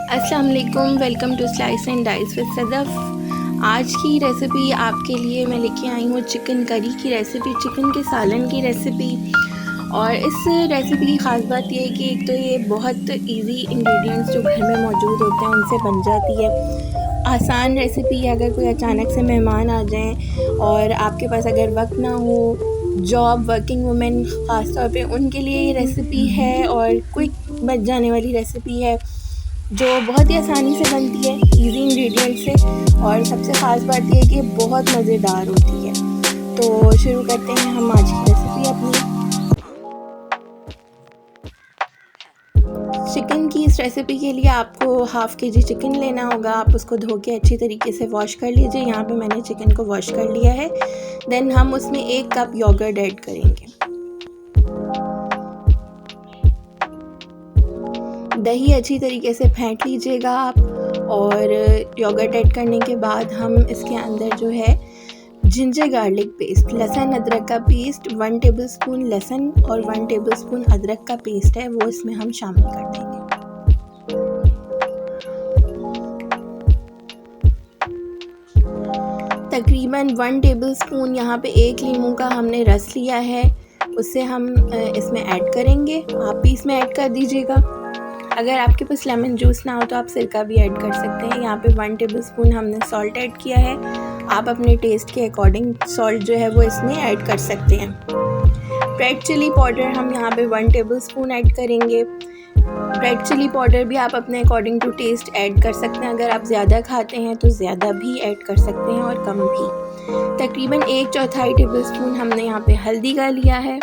अस्सलाम वालेकुम, welcome to slice and dice with Sadaf. आज की रेसिपी आपके लिए मैं लेके आई हूँ चिकन करी की रेसिपी, चिकन के सालन की रेसिपी। और इस रेसिपी की ख़ास बात यह है कि एक तो ये बहुत इजी इंग्रेडिएंट्स जो घर में मौजूद होते हैं उनसे बन जाती है। आसान रेसिपी है। अगर कोई अचानक से मेहमान आ जाएं और आपके पास अगर वक्त ना हो, जॉब वर्किंग वुमेन ख़ास तौर पे उनके लिए ये रेसिपी है और क्विक बच जाने वाली रेसिपी है जो बहुत ही आसानी से बनती है, इजी इंग्रेडिएंट से। और सबसे ख़ास बात यह है कि बहुत मज़ेदार होती है। तो शुरू करते हैं हम आज की रेसिपी अपनी। चिकन की इस रेसिपी के लिए आपको हाफ़ के जी चिकन लेना होगा। आप उसको धो के अच्छी तरीके से वॉश कर लीजिए। यहाँ पे मैंने चिकन को वॉश कर लिया है। देन हम उसमें 1 कप योगर्ट ऐड करेंगे। दही अच्छी तरीके से फेंट लीजिएगा आप। और योगर्ट ऐड करने के बाद हम इसके अंदर जो है जिंजर गार्लिक पेस्ट, लहसुन अदरक का पेस्ट, 1 टेबलस्पून लहसुन और 1 टेबलस्पून अदरक का पेस्ट है वो इसमें हम शामिल कर देंगे। तकरीबन 1 टेबलस्पून यहाँ पे 1 लीमू का हमने रस लिया है, उससे हम इसमें ऐड करेंगे। आप भी इसमें ऐड कर दीजिएगा। अगर आपके पास लेमन जूस ना हो तो आप सिरका भी ऐड कर सकते हैं। यहाँ पे 1 टेबलस्पून हमने सॉल्ट ऐड किया है। आप अपने टेस्ट के अकॉर्डिंग सॉल्ट जो है वो इसमें ऐड कर सकते हैं। रेड चिली पाउडर हम यहाँ पे 1 टेबलस्पून ऐड करेंगे। रेड चिली पाउडर भी आप अपने अकॉर्डिंग टू टेस्ट ऐड कर सकते हैं। अगर आप ज़्यादा खाते हैं तो ज़्यादा भी ऐड कर सकते हैं और कम भी। तकरीबन 1/4 टेबलस्पून हमने यहाँ पे हल्दी का लिया है।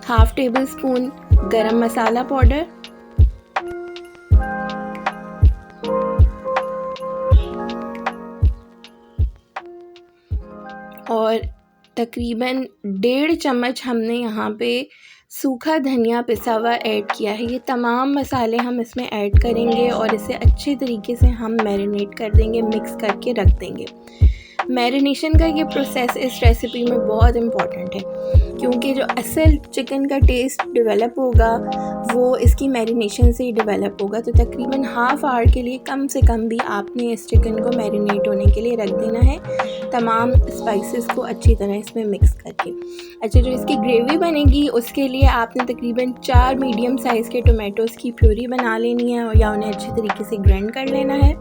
हाफ़ टेबलस्पून गरम मसाला पाउडर, और तकरीबन 1.5 चम्मच हमने यहाँ पे सूखा धनिया पिसा हुआ ऐड किया है। ये तमाम मसाले हम इसमें ऐड करेंगे और इसे अच्छे तरीके से हम मैरिनेट कर देंगे, मिक्स करके रख देंगे। मैरिनेशन का ये प्रोसेस इस रेसिपी में बहुत इम्पॉर्टेंट है क्योंकि जो असल चिकन का टेस्ट डेवलप होगा वो इसकी मैरिनेशन से ही डेवलप होगा। तो तकरीबन हाफ़ आवर के लिए कम से कम भी आपने इस चिकन को मैरिनेट होने के लिए रख देना है, तमाम स्पाइसेस को अच्छी तरह इसमें मिक्स करके। अच्छा, जो इसकी ग्रेवी बनेगी उसके लिए आपने तकरीबन 4 मीडियम साइज़ के टोमेटोज़ की प्यूरी बना लेनी है या उन्हें अच्छी तरीके से ग्राइंड कर लेना है।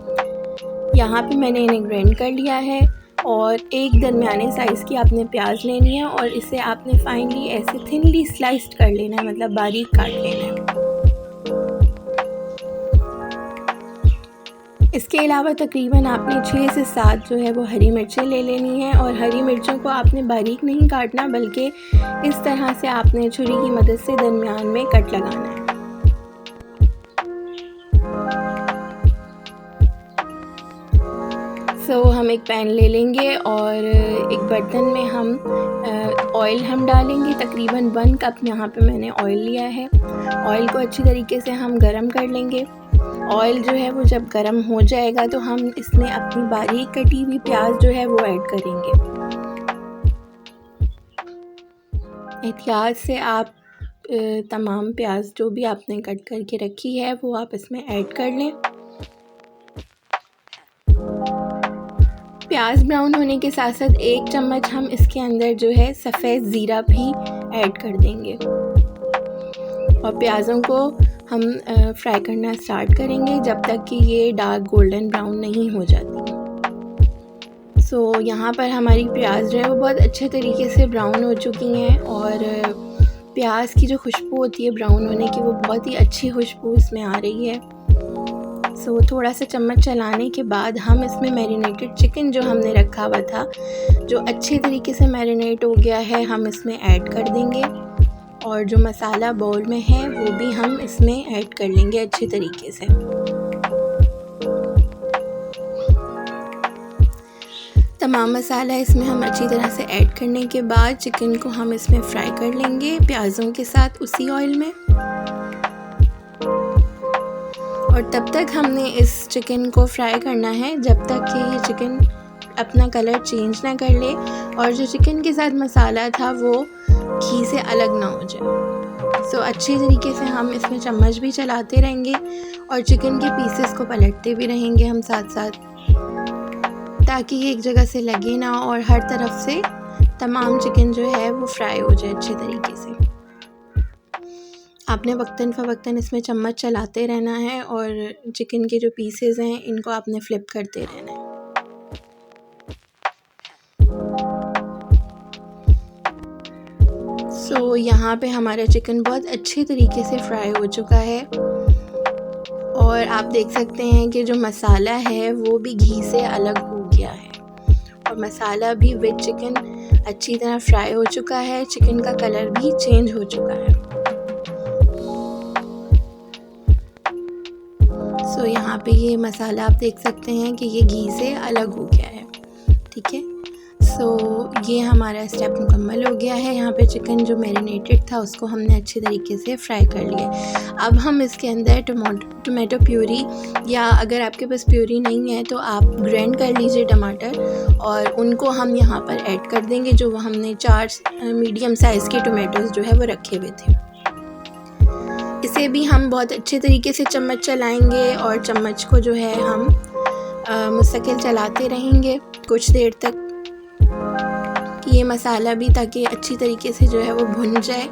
यहाँ पे मैंने इन्हें ग्राइंड कर लिया है। और एक दरमियाने साइज़ की आपने प्याज लेनी है और इसे आपने फाइनली ऐसे थिनली स्लाइस्ड कर लेना है, मतलब बारीक काट लेना है। इसके अलावा तकरीबन आपने 6 से 7 जो है वो हरी मिर्चें ले लेनी है। और हरी मिर्चों को आपने बारीक नहीं काटना बल्कि इस तरह से आपने छुरी की मदद से दरमियान में कट लगाना है। हम एक पैन ले लेंगे और एक बर्तन में हम ऑयल हम डालेंगे। तकरीबन 1 कप यहाँ पे मैंने ऑयल लिया है। ऑयल को अच्छी तरीके से हम गरम कर लेंगे। ऑयल जो है वो जब गरम हो जाएगा तो हम इसमें अपनी बारीक कटी हुई प्याज जो है वो ऐड करेंगे। एहतियात से आप तमाम प्याज जो भी आपने कट करके रखी है वो आप इसमें ऐड कर लें। प्याज ब्राउन होने के साथ साथ 1 चम्मच हम इसके अंदर जो है सफ़ेद ज़ीरा भी ऐड कर देंगे और प्याज़ों को हम फ्राई करना स्टार्ट करेंगे जब तक कि ये डार्क गोल्डन ब्राउन नहीं हो जाती। यहाँ पर हमारी प्याज जो है वो बहुत अच्छे तरीके से ब्राउन हो चुकी हैं और प्याज की जो खुशबू होती है ब्राउन होने की वो बहुत ही अच्छी खुशबू इसमें आ रही है। थोड़ा सा चम्मच चलाने के बाद हम इसमें मैरिनेटेड चिकन जो हमने रखा हुआ था, जो अच्छे तरीके से मैरिनेट हो गया है, हम इसमें ऐड कर देंगे। और जो मसाला बाउल में है वो भी हम इसमें ऐड कर लेंगे अच्छे तरीके से। तमाम मसाला इसमें हम अच्छी तरह से ऐड करने के बाद चिकन को हम इसमें फ्राई कर लेंगे प्याज़ों के साथ उसी ऑयल में। और तब तक हमने इस चिकन को फ्राई करना है जब तक कि ये चिकन अपना कलर चेंज ना कर ले और जो चिकन के साथ मसाला था वो घी से अलग ना हो जाए। सो अच्छी तरीके से हम इसमें चम्मच भी चलाते रहेंगे और चिकन के पीसेस को पलटते भी रहेंगे हम साथ साथ, ताकि ये एक जगह से लगे ना और हर तरफ से तमाम चिकन जो है वो फ्राई हो जाए अच्छे तरीके से। आपने वक्तन फ़वक्तन इसमें चम्मच चलाते रहना है और चिकन के जो पीसेस हैं इनको आपने फ्लिप करते रहना है। सो यहाँ पे हमारा चिकन बहुत अच्छे तरीके से फ्राई हो चुका है और आप देख सकते हैं कि जो मसाला है वो भी घी से अलग हो गया है और मसाला भी विद चिकन अच्छी तरह फ्राई हो चुका है। चिकन का कलर भी चेंज हो चुका है। सो यहाँ पे ये मसाला आप देख सकते हैं कि ये घी से अलग हो गया है, ठीक है। सो ये हमारा स्टेप मुकम्मल हो गया है। यहाँ पे चिकन जो मैरिनेटेड था उसको हमने अच्छे तरीके से फ्राई कर लिया। अब हम इसके अंदर टमाटो प्यूरी, या अगर आपके पास प्यूरी नहीं है तो आप ग्राइंड कर लीजिए टमाटर, और उनको हम यहाँ पर ऐड कर देंगे। जो हमने 4 मीडियम साइज़ के टमाटोज़ जो है वो रखे हुए थे, इसे भी हम बहुत अच्छे तरीके से चम्मच चलाएंगे और चम्मच को जो है हम मुस्तकिल चलाते रहेंगे कुछ देर तक, कि ये मसाला भी ताकि अच्छी तरीके से जो है वो भुन जाए।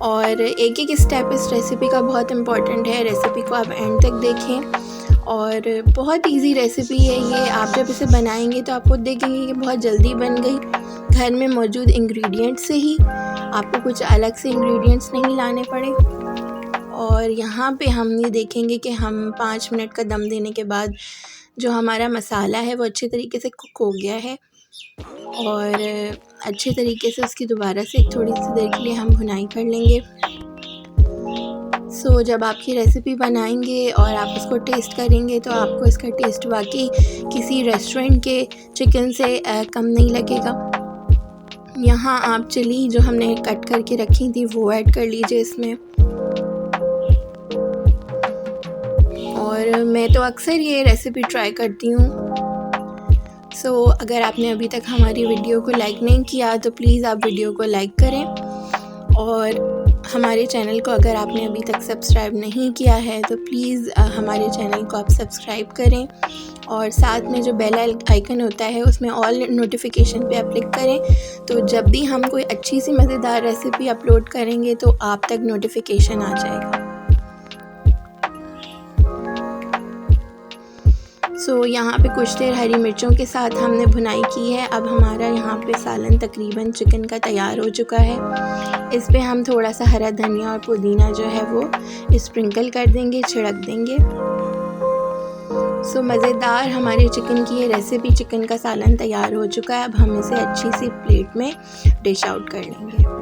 और एक एक स्टेप इस रेसिपी का बहुत इम्पॉर्टेंट है। रेसिपी को आप एंड तक देखें और बहुत इजी रेसिपी है ये। आप जब इसे बनाएंगे तो आप खुद देखेंगे कि बहुत जल्दी बन गई, घर में मौजूद इंग्रेडिएंट्स से ही, आपको कुछ अलग से इंग्रेडिएंट्स नहीं लाने पड़े। और यहाँ पे हम ये देखेंगे कि हम 5 मिनट का दम देने के बाद जो हमारा मसाला है वो अच्छे तरीके से कुक हो गया है और अच्छे तरीके से उसकी दोबारा से थोड़ी सी देर के लिए हम भुनाई कर लेंगे। सो जब आपकी रेसिपी बनाएंगे और आप उसको टेस्ट करेंगे तो आपको इसका टेस्ट वाकई किसी रेस्टोरेंट के चिकन से कम नहीं लगेगा। यहाँ आप चिली जो हमने कट करके रखी थी वो ऐड कर लीजिए इसमें। और मैं तो अक्सर ये रेसिपी ट्राई करती हूँ। सो अगर आपने अभी तक हमारी वीडियो को लाइक नहीं किया तो प्लीज़ आप वीडियो को लाइक करें, और हमारे चैनल को अगर आपने अभी तक सब्सक्राइब नहीं किया है तो प्लीज़ हमारे चैनल को आप सब्सक्राइब करें और साथ में जो बेल आइकन होता है उसमें ऑल नोटिफिकेशन पे आप क्लिक करें, तो जब भी हम कोई अच्छी सी मज़ेदार रेसिपी अपलोड करेंगे तो आप तक नोटिफिकेशन आ जाएगा। सो यहाँ पे कुछ देर हरी मिर्चों के साथ हमने भुनाई की है। अब हमारा यहाँ पे सालन तकरीबन चिकन का तैयार हो चुका है। इस पे हम थोड़ा सा हरा धनिया और पुदीना जो है वो स्प्रिंकल कर देंगे, छिड़क देंगे। सो मज़ेदार हमारे चिकन की ये रेसिपी, चिकन का सालन तैयार हो चुका है। अब हम इसे अच्छी सी प्लेट में डिश आउट कर लेंगे।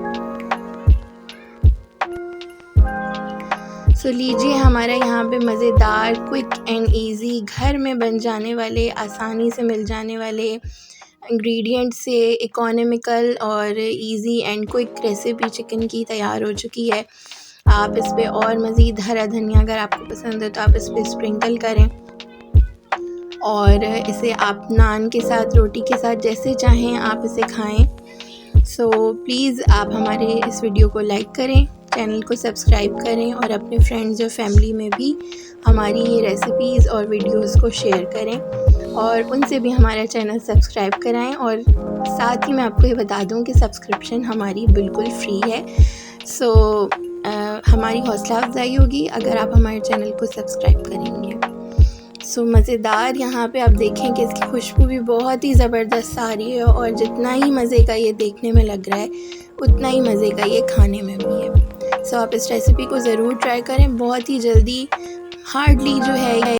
सो लीजिए हमारा यहाँ पे मज़ेदार, क्विक एंड इजी, घर में बन जाने वाले, आसानी से मिल जाने वाले इंग्रेडिएंट से इकोनॉमिकल और easy and quick recipe chicken की तैयार हो चुकी है। आप इस पे और मज़ीद हरा धनिया अगर आपको पसंद है तो आप इस पे स्प्रिंकल करें और इसे आप नान के साथ, रोटी के साथ, जैसे चाहें आप इसे खाएं। सो प्लीज़ आप हमारे इस वीडियो को लाइक करें, चैनल को सब्सक्राइब करें और अपने फ्रेंड्स और फैमिली में भी हमारी ये रेसिपीज़ और वीडियोस को शेयर करें और उनसे भी हमारा चैनल सब्सक्राइब कराएं। और साथ ही मैं आपको ये बता दूं कि सब्सक्रिप्शन हमारी बिल्कुल फ्री है। सो हमारी हौसला अफजाई होगी अगर आप हमारे चैनल को सब्सक्राइब करेंगे। सो मज़ेदार यहाँ पे आप देखें कि इसकी खुशबू भी बहुत ही ज़बरदस्त आ रही है और जितना ही मज़े का ये देखने में लग रहा है उतना ही मज़े का ये खाने में भी है। सो आप इस रेसिपी को ज़रूर ट्राई करें। बहुत ही जल्दी, हार्डली जो है